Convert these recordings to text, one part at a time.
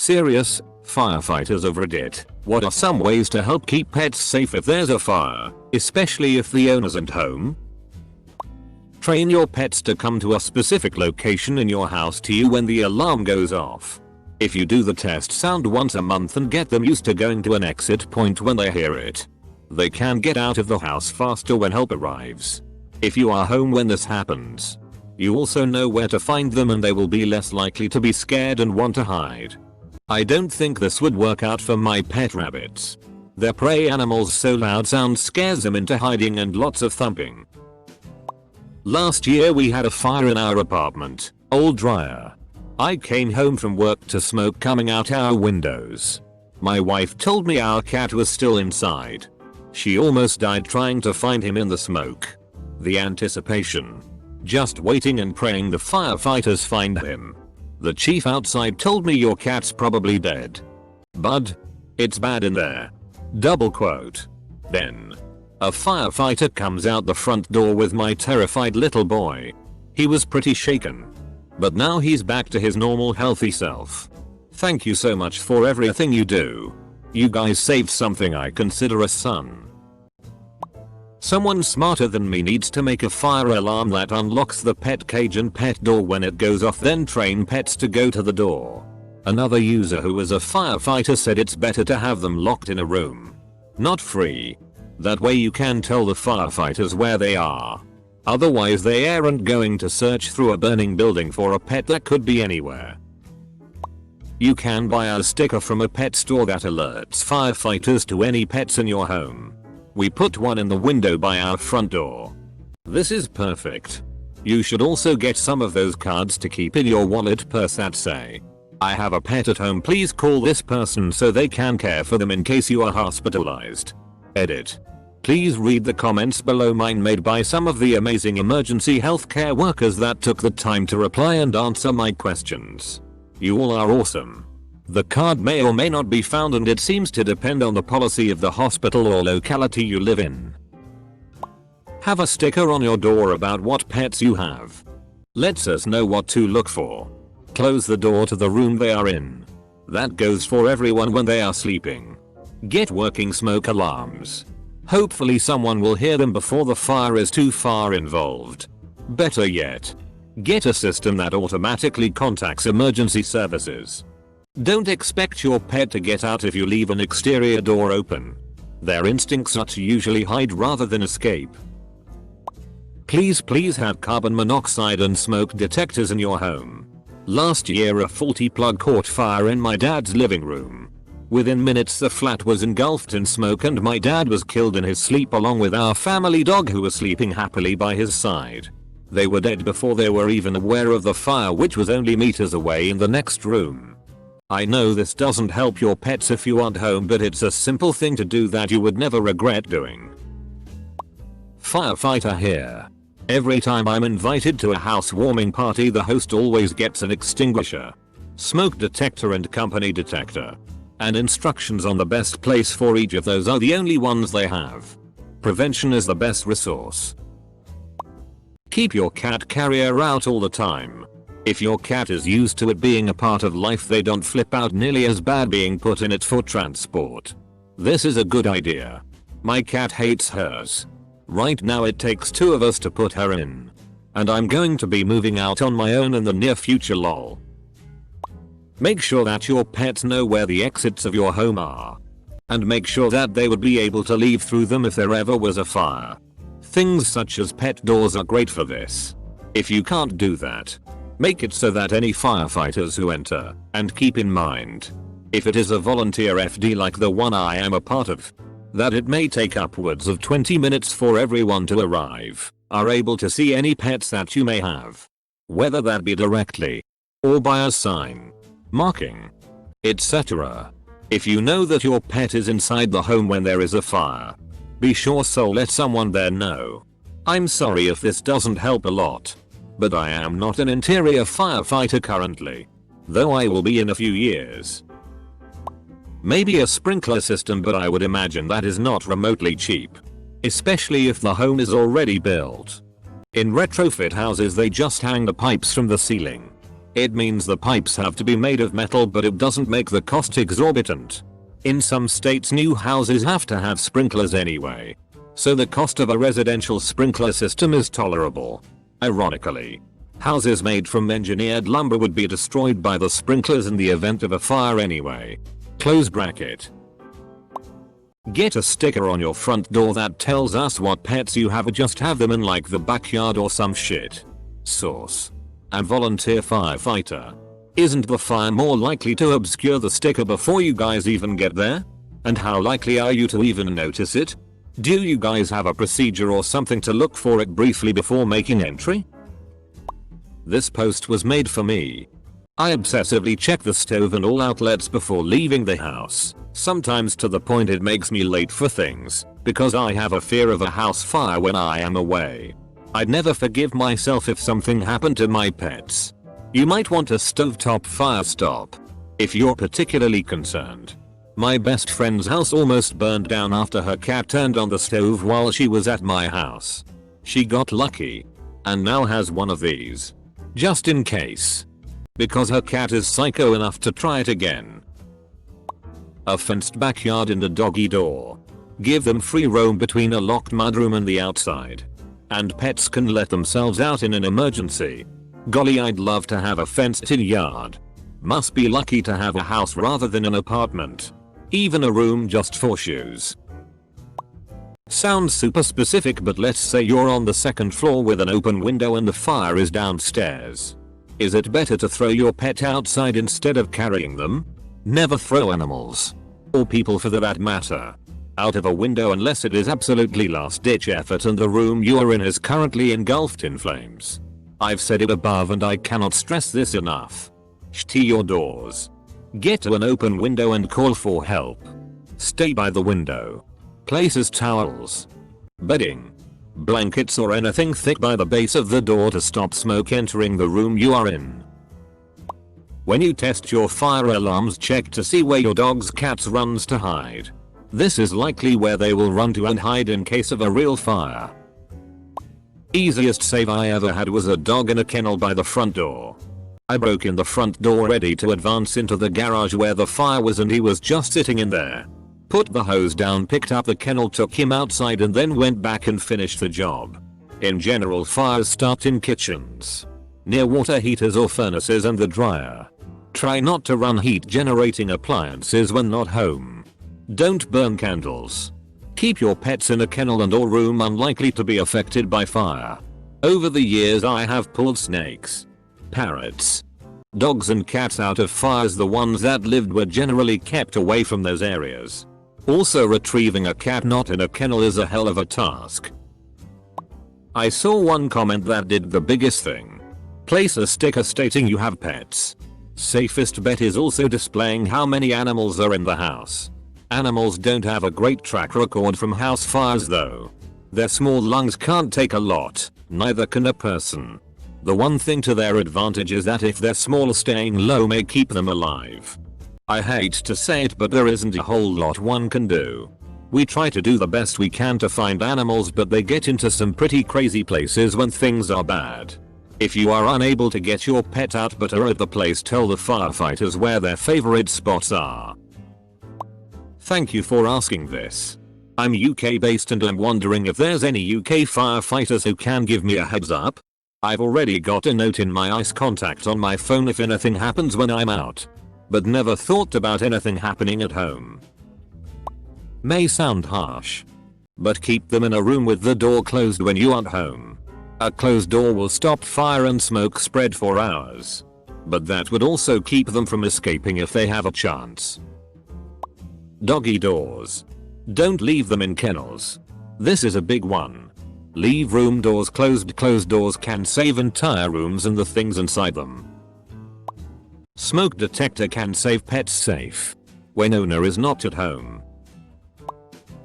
Serious, firefighters of Reddit, what are some ways to help keep pets safe if there's a fire, especially if the owner isn't home? Train your pets to come to a specific location in your house to you when the alarm goes off. If you do the test sound once a month and get them used to going to an exit point when they hear it, they can get out of the house faster when help arrives. If you are home when this happens, you also know where to find them and they will be less likely to be scared and want to hide. I don't think this would work out for my pet rabbits. Their prey animals' so loud sound scares them into hiding and lots of thumping. Last year we had a fire in our apartment, old dryer. I came home from work to smoke coming out our windows. My wife told me our cat was still inside. She almost died trying to find him in the smoke. The anticipation. Just waiting and praying the firefighters find him. The chief outside told me your cat's probably dead. Bud, it's bad in there. Double quote. Then, a firefighter comes out the front door with my terrified little boy. He was pretty shaken. But now he's back to his normal healthy self. Thank you so much for everything you do. You guys saved something I consider a son. Someone smarter than me needs to make a fire alarm that unlocks the pet cage and pet door when it goes off, then train pets to go to the door. Another user who is a firefighter said it's better to have them locked in a room. Not free. That way you can tell the firefighters where they are. Otherwise they aren't going to search through a burning building for a pet that could be anywhere. You can buy a sticker from a pet store that alerts firefighters to any pets in your home. We put one in the window by our front door. This is perfect. You should also get some of those cards to keep in your wallet purse that say, "I have a pet at home, please call this person," so they can care for them in case you are hospitalized. Edit. Please read the comments below, mine made by some of the amazing emergency healthcare workers that took the time to reply and answer my questions. You all are awesome. The card may or may not be found and it seems to depend on the policy of the hospital or locality you live in. Have a sticker on your door about what pets you have. Lets us know what to look for. Close the door to the room they are in. That goes for everyone when they are sleeping. Get working smoke alarms. Hopefully someone will hear them before the fire is too far involved. Better yet, get a system that automatically contacts emergency services. Don't expect your pet to get out if you leave an exterior door open. Their instincts are to usually hide rather than escape. Please have carbon monoxide and smoke detectors in your home. Last year a faulty plug caught fire in my dad's living room. Within minutes the flat was engulfed in smoke and my dad was killed in his sleep along with our family dog who was sleeping happily by his side. They were dead before they were even aware of the fire, which was only meters away in the next room. I know this doesn't help your pets if you aren't home, but it's a simple thing to do that you would never regret doing. Firefighter here. Every time I'm invited to a housewarming party the host always gets an extinguisher, smoke detector and company detector. And instructions on the best place for each of those are the only ones they have. Prevention is the best resource. Keep your cat carrier out all the time. If your cat is used to it being a part of life, they don't flip out nearly as bad being put in it for transport. This is a good idea. My cat hates hers. Right now it takes two of us to put her in. And I'm going to be moving out on my own in the near future, lol. Make sure that your pets know where the exits of your home are. And make sure that they would be able to leave through them if there ever was a fire. Things such as pet doors are great for this. If you can't do that, make it so that any firefighters who enter, and keep in mind, if it is a volunteer FD like the one I am a part of, that it may take upwards of 20 minutes for everyone to arrive, are able to see any pets that you may have. Whether that be directly, or by a sign, marking, etc. If you know that your pet is inside the home when there is a fire, be sure to let someone there know. I'm sorry if this doesn't help a lot, but I am not an interior firefighter currently, though I will be in a few years. Maybe a sprinkler system, but I would imagine that is not remotely cheap, especially if the home is already built. In retrofit houses they just hang the pipes from the ceiling. It means the pipes have to be made of metal, but it doesn't make the cost exorbitant. In some states new houses have to have sprinklers anyway, so the cost of a residential sprinkler system is tolerable. Ironically, houses made from engineered lumber would be destroyed by the sprinklers in the event of a fire anyway. Close bracket. Get a sticker on your front door that tells us what pets you have, or just have them in like the backyard or some shit. Source: a volunteer firefighter. Isn't the fire more likely to obscure the sticker before you guys even get there? And how likely are you to even notice it? Do you guys have a procedure or something to look for it briefly before making entry? This post was made for me. I obsessively check the stove and all outlets before leaving the house, sometimes to the point it makes me late for things, because I have a fear of a house fire when I am away. I'd never forgive myself if something happened to my pets. You might want a stovetop fire stop if you're particularly concerned. My best friend's house almost burned down after her cat turned on the stove while she was at my house. She got lucky and now has one of these, just in case, because her cat is psycho enough to try it again. A fenced backyard and a doggy door. Give them free roam between a locked mudroom and the outside, and pets can let themselves out in an emergency. Golly, I'd love to have a fenced-in yard. Must be lucky to have a house rather than an apartment. Even a room just for shoes. Sounds super specific, but let's say you're on the second floor with an open window and the fire is downstairs. Is it better to throw your pet outside instead of carrying them? Never throw animals, or people for that matter, out of a window unless it is absolutely last-ditch effort and the room you are in is currently engulfed in flames. I've said it above and I cannot stress this enough. Shut your doors. Get to an open window and call for help. Stay by the window. Places towels, bedding, blankets or anything thick by the base of the door to stop smoke entering the room you are in. When you test your fire alarms, check to see where your dog's cats runs to hide. This is likely where they will run to and hide in case of a real fire. Easiest save I ever had was a dog in a kennel by the front door. I broke in the front door ready to advance into the garage where the fire was and he was just sitting in there. Put the hose down, picked up the kennel, took him outside and then went back and finished the job. In general, fires start in kitchens, near water heaters or furnaces and the dryer. Try not to run heat generating appliances when not home. Don't burn candles. Keep your pets in a kennel and or room unlikely to be affected by fire. Over the years I have pulled snakes, parrots, dogs and cats out of fires. The ones that lived were generally kept away from those areas. Also, retrieving a cat not in a kennel is a hell of a task. I saw one comment that did the biggest thing. Place a sticker stating you have pets. Safest bet is also displaying how many animals are in the house. Animals don't have a great track record from house fires though. Their small lungs can't take a lot, neither can a person. The one thing to their advantage is that if they're small, staying low may keep them alive. I hate to say it, but there isn't a whole lot one can do. We try to do the best we can to find animals, but they get into some pretty crazy places when things are bad. If you are unable to get your pet out but are at the place, tell the firefighters where their favorite spots are. Thank you for asking this. I'm UK based and I'm wondering if there's any UK firefighters who can give me a heads up. I've already got a note in my ICE contact on my phone if anything happens when I'm out, but never thought about anything happening at home. May sound harsh, but keep them in a room with the door closed when you aren't home. A closed door will stop fire and smoke spread for hours, but that would also keep them from escaping if they have a chance. Doggy doors. Don't leave them in kennels. This is a big one. Leave room doors closed. Closed doors can save entire rooms and the things inside them. Smoke detector can save pets safe when owner is not at home.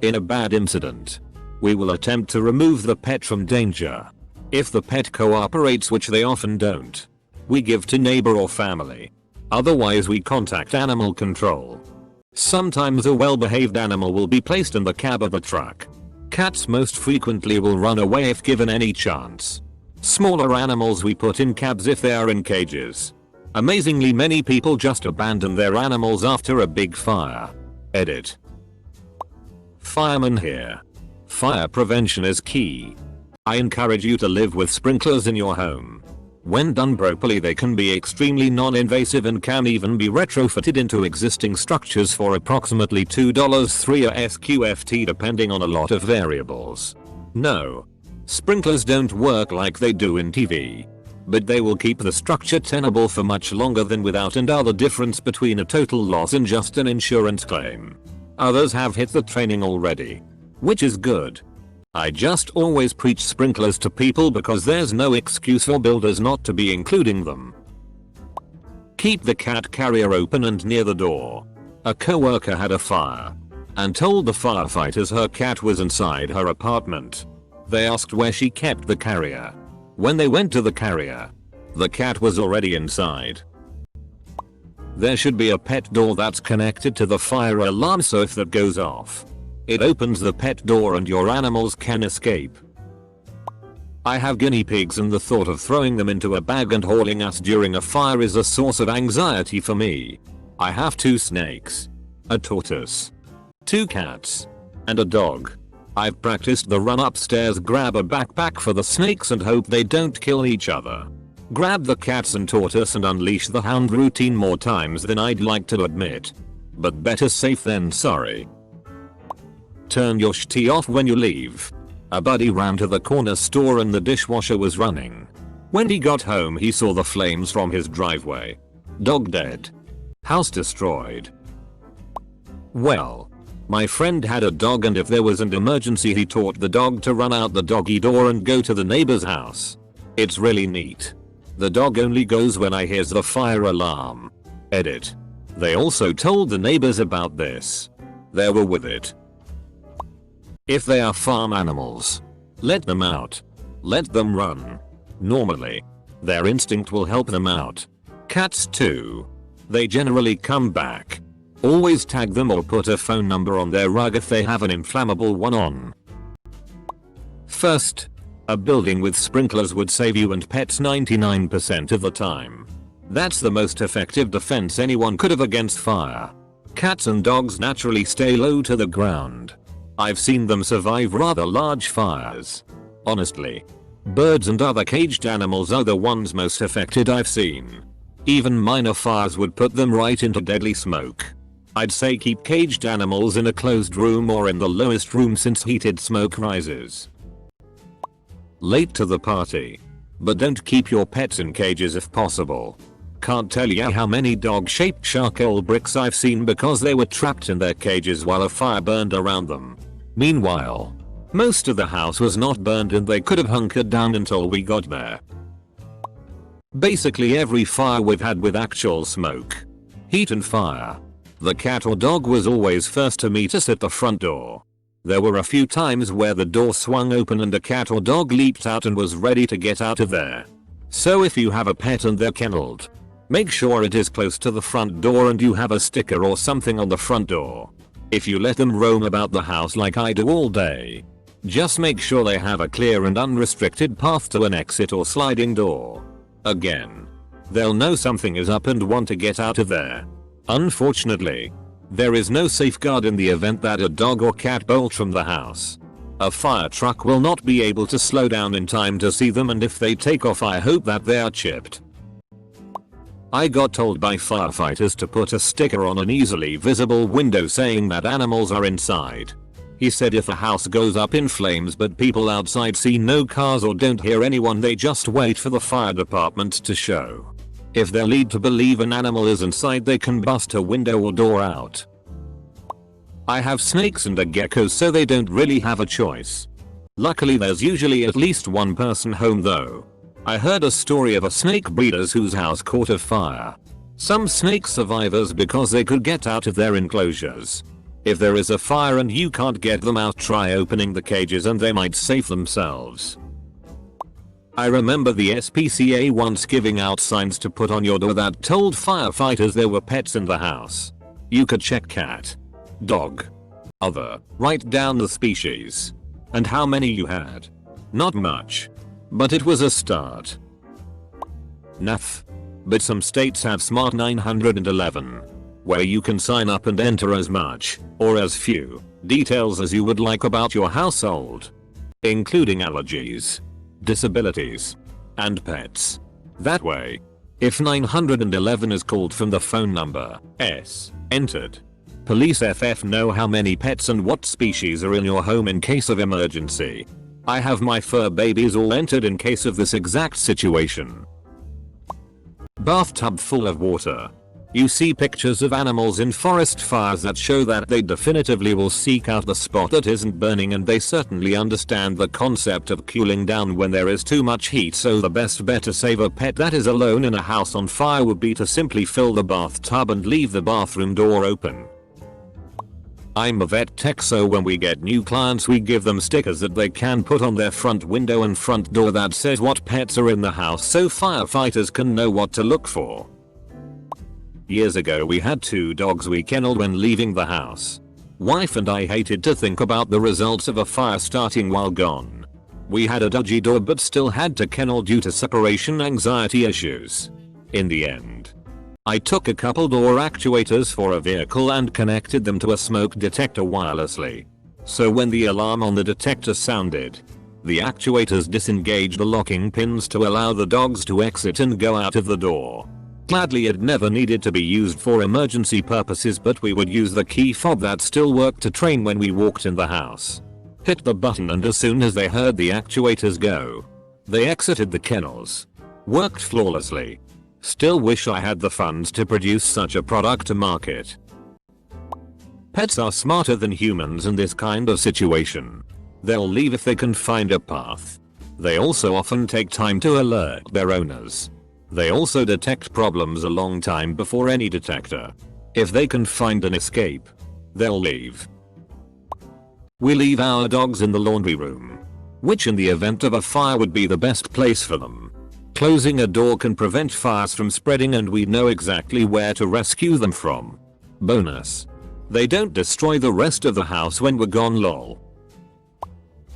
In a bad incident, we will attempt to remove the pet from danger. If the pet cooperates, which they often don't, we give to neighbor or family. Otherwise we contact animal control. Sometimes a well-behaved animal will be placed in the cab of a truck. Cats most frequently will run away if given any chance. Smaller animals we put in cabs if they are in cages. Amazingly many people just abandon their animals after a big fire. Edit. Fireman here. Fire prevention is key. I encourage you to live with sprinklers in your home. When done properly, they can be extremely non-invasive and can even be retrofitted into existing structures for approximately $2.3 a SQFT depending on a lot of variables. No. Sprinklers don't work like they do in TV. But they will keep the structure tenable for much longer than without and are the difference between a total loss and just an insurance claim. Others have hit the training already. Which is good. I just always preach sprinklers to people because there's no excuse for builders not to be including them. Keep the cat carrier open and near the door. A coworker had a fire and told the firefighters her cat was inside her apartment. They asked where she kept the carrier. When they went to the carrier, the cat was already inside. There should be a pet door that's connected to the fire alarm, so if that goes off, it opens the pet door and your animals can escape. I have guinea pigs and the thought of throwing them into a bag and hauling us during a fire is a source of anxiety for me. I have 2 snakes, a tortoise, 2 cats, and a dog. I've practiced the run upstairs, grab a backpack for the snakes and hope they don't kill each other. Grab the cats and tortoise and unleash the hound routine more times than I'd like to admit. But better safe than sorry. Turn your shitty off when you leave. A buddy ran to the corner store and the dishwasher was running. When he got home he saw the flames from his driveway. Dog dead. House destroyed. Well, my friend had a dog and if there was an emergency he taught the dog to run out the doggy door and go to the neighbor's house. It's really neat. The dog only goes when I hears the fire alarm. Edit. They also told the neighbors about this. They were with it. If they are farm animals, let them out. Let them run. Normally, their instinct will help them out. Cats too. They generally come back. Always tag them or put a phone number on their rug if they have an inflammable one on. First, a building with sprinklers would save you and pets 99% of the time. That's the most effective defense anyone could have against fire. Cats and dogs naturally stay low to the ground. I've seen them survive rather large fires. Honestly, birds and other caged animals are the ones most affected I've seen. Even minor fires would put them right into deadly smoke. I'd say keep caged animals in a closed room or in the lowest room since heated smoke rises. Late to the party. But don't keep your pets in cages if possible. Can't tell ya how many dog-shaped charcoal bricks I've seen because they were trapped in their cages while a fire burned around them. Meanwhile, most of the house was not burned and they could have hunkered down until we got there. Basically every fire we've had with actual smoke, heat and fire, the cat or dog was always first to meet us at the front door. There were a few times where the door swung open and a cat or dog leaped out and was ready to get out of there. So if you have a pet and they're kenneled, make sure it is close to the front door and you have a sticker or something on the front door. If you let them roam about the house like I do all day, just make sure they have a clear and unrestricted path to an exit or sliding door. Again, they'll know something is up and want to get out of there. Unfortunately, there is no safeguard in the event that a dog or cat bolt from the house. A fire truck will not be able to slow down in time to see them, and if they take off I hope that they are chipped. I got told by firefighters to put a sticker on an easily visible window saying that animals are inside. He said if a house goes up in flames but people outside see no cars or don't hear anyone, they just wait for the fire department to show. If they're led to believe an animal is inside, they can bust a window or door out. I have snakes and a gecko, so they don't really have a choice. Luckily there's usually at least one person home though. I heard a story of a snake breeders whose house caught a fire. Some snake survivors because they could get out of their enclosures. If there is a fire and you can't get them out, try opening the cages and they might save themselves. I remember the SPCA once giving out signs to put on your door that told firefighters there were pets in the house. You could check cat, dog, other, write down the species, and how many you had. Not much, but it was a start. Naff. But some states have Smart 911, where you can sign up and enter as much, or as few, details as you would like about your household, including allergies, disabilities, and pets. That way, if 911 is called from the phone number S entered, police FF know how many pets and what species are in your home in case of emergency. I have my fur babies all entered in case of this exact situation. Bathtub full of water. You see pictures of animals in forest fires that show that they definitively will seek out the spot that isn't burning, and they certainly understand the concept of cooling down when there is too much heat, so the best bet to save a pet that is alone in a house on fire would be to simply fill the bathtub and leave the bathroom door open. I'm a vet tech, so when we get new clients we give them stickers that they can put on their front window and front door that says what pets are in the house so firefighters can know what to look for. Years ago we had 2 dogs we kenneled when leaving the house. Wife and I hated to think about the results of a fire starting while gone. We had a dodgy dog but still had to kennel due to separation anxiety issues. In the end, I took a couple door actuators for a vehicle and connected them to a smoke detector wirelessly. So when the alarm on the detector sounded, the actuators disengaged the locking pins to allow the dogs to exit and go out of the door. Gladly it never needed to be used for emergency purposes, but we would use the key fob that still worked to train when we walked in the house. Hit the button and as soon as they heard the actuators go, they exited the kennels. Worked flawlessly. Still wish I had the funds to produce such a product to market. Pets are smarter than humans in this kind of situation. They'll leave if they can find a path. They also often take time to alert their owners. They also detect problems a long time before any detector. If they can find an escape, they'll leave. We leave our dogs in the laundry room, which in the event of a fire would be the best place for them. Closing a door can prevent fires from spreading and we know exactly where to rescue them from. Bonus: they don't destroy the rest of the house when we're gone lol.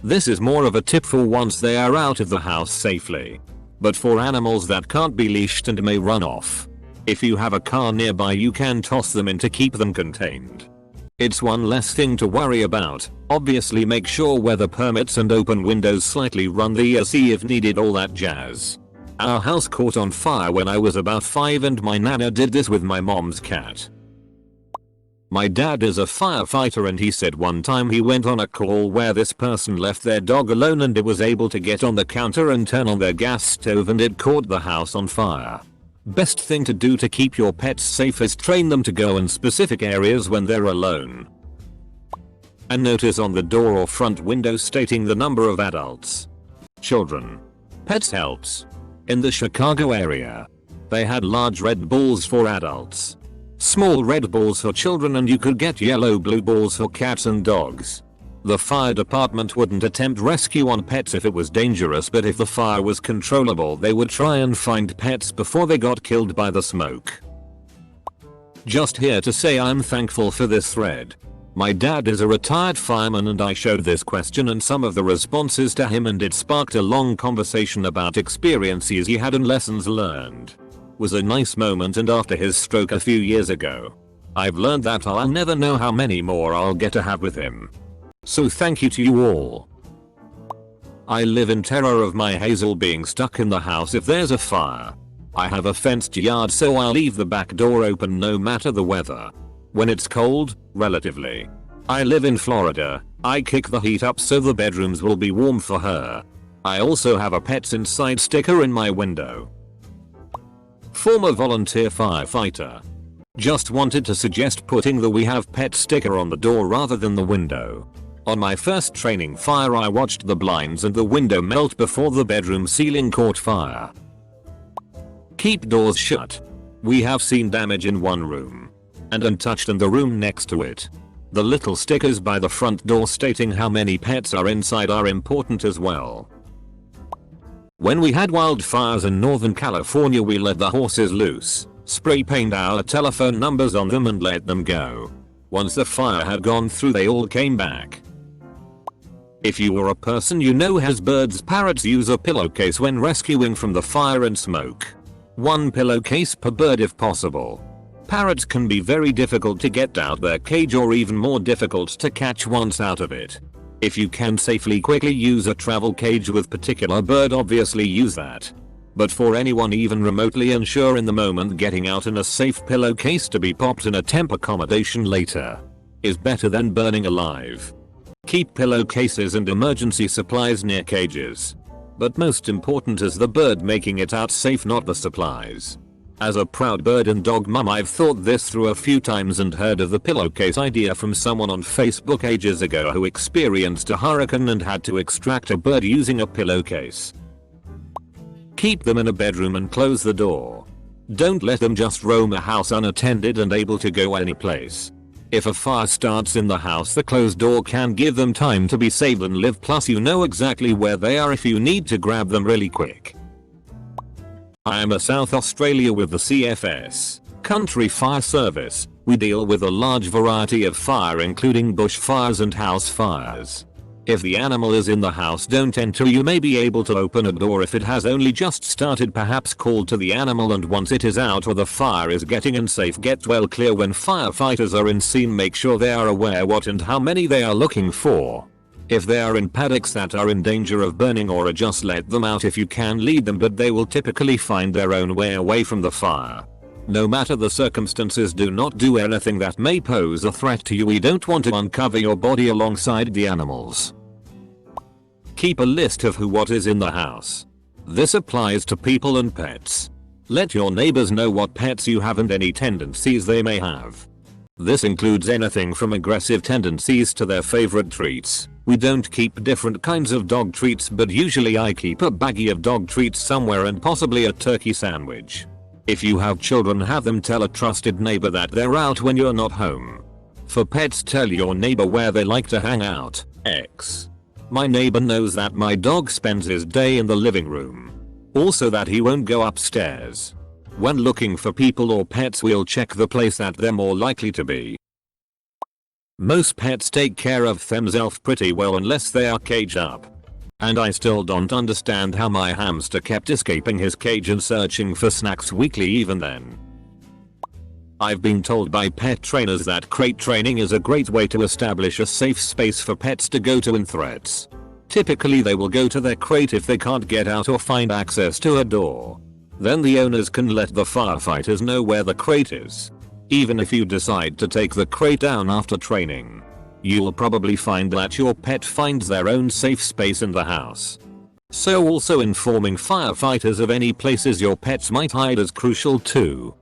This is more of a tip for once they are out of the house safely. But for animals that can't be leashed and may run off, if you have a car nearby you can toss them in to keep them contained. It's one less thing to worry about. Obviously make sure weather permits and open windows slightly, run the AC if needed, all that jazz. Our house caught on fire when I was about 5 and my nana did this with my mom's cat. My dad is a firefighter and he said one time he went on a call where this person left their dog alone and it was able to get on the counter and turn on their gas stove and it caught the house on fire. Best thing to do to keep your pets safe is train them to go in specific areas when they're alone. A notice on the door or front window stating the number of adults, children, pets helps. In the Chicago area, they had large red balls for adults, small red balls for children, and you could get yellow blue balls for cats and dogs. The fire department wouldn't attempt rescue on pets if it was dangerous, but if the fire was controllable they would try and find pets before they got killed by the smoke. Just here to say I'm thankful for this thread. My dad is a retired fireman and I showed this question and some of the responses to him and it sparked a long conversation about experiences he had and lessons learned. Was a nice moment, and after his stroke a few years ago, I've learned that I'll never know how many more I'll get to have with him. So thank you to you all. I live in terror of my Hazel being stuck in the house if there's a fire. I have a fenced yard so I'll leave the back door open no matter the weather. When it's cold, relatively. I live in Florida. I kick the heat up so the bedrooms will be warm for her. I also have a pets inside sticker in my window. Former volunteer firefighter. Just wanted to suggest putting the "we have pets" sticker on the door rather than the window. On my first training fire I watched the blinds and the window melt before the bedroom ceiling caught fire. Keep doors shut. We have seen damage in one room and untouched in the room next to it. The little stickers by the front door stating how many pets are inside are important as well. When we had wildfires in Northern California we let the horses loose, spray painted our telephone numbers on them and let them go. Once the fire had gone through they all came back. If you or a person you know has birds, parrots, use a pillowcase when rescuing from the fire and smoke. One pillowcase per bird if possible. Parrots can be very difficult to get out their cage or even more difficult to catch once out of it. If you can safely quickly use a travel cage with particular bird, obviously use that. But for anyone even remotely unsure in the moment, getting out in a safe pillowcase to be popped in a temp accommodation later is better than burning alive. Keep pillowcases and emergency supplies near cages. But most important is the bird making it out safe, not the supplies. As a proud bird and dog mum, I've thought this through a few times and heard of the pillowcase idea from someone on Facebook ages ago who experienced a hurricane and had to extract a bird using a pillowcase. Keep them in a bedroom and close the door. Don't let them just roam a house unattended and able to go any place. If a fire starts in the house, the closed door can give them time to be saved and live, plus you know exactly where they are if you need to grab them really quick. I am a South Australia with the CFS, Country Fire Service. We deal with a large variety of fire including bushfires and house fires. If the animal is in the house, don't enter. You may be able to open a door if it has only just started, perhaps call to the animal, and once it is out or the fire is getting unsafe, get well clear. When firefighters are in scene, make sure they are aware what and how many they are looking for. If they are in paddocks that are in danger of burning, or just let them out if you can, lead them, but they will typically find their own way away from the fire. No matter the circumstances, do not do anything that may pose a threat to you. We don't want to uncover your body alongside the animals. Keep a list of what is in the house. This applies to people and pets. Let your neighbors know what pets you have and any tendencies they may have. This includes anything from aggressive tendencies to their favorite treats. We don't keep different kinds of dog treats, but usually I keep a baggie of dog treats somewhere and possibly a turkey sandwich. If you have children, have them tell a trusted neighbor that they're out when you're not home. For pets, tell your neighbor where they like to hang out. My neighbor knows that my dog spends his day in the living room. Also that he won't go upstairs. When looking for people or pets, we'll check the place that they're more likely to be. Most pets take care of themselves pretty well unless they are caged up. And I still don't understand how my hamster kept escaping his cage and searching for snacks weekly even then. I've been told by pet trainers that crate training is a great way to establish a safe space for pets to go to in threats. Typically they will go to their crate if they can't get out or find access to a door. Then the owners can let the firefighters know where the crate is. Even if you decide to take the crate down after training, you'll probably find that your pet finds their own safe space in the house. So also informing firefighters of any places your pets might hide is crucial too.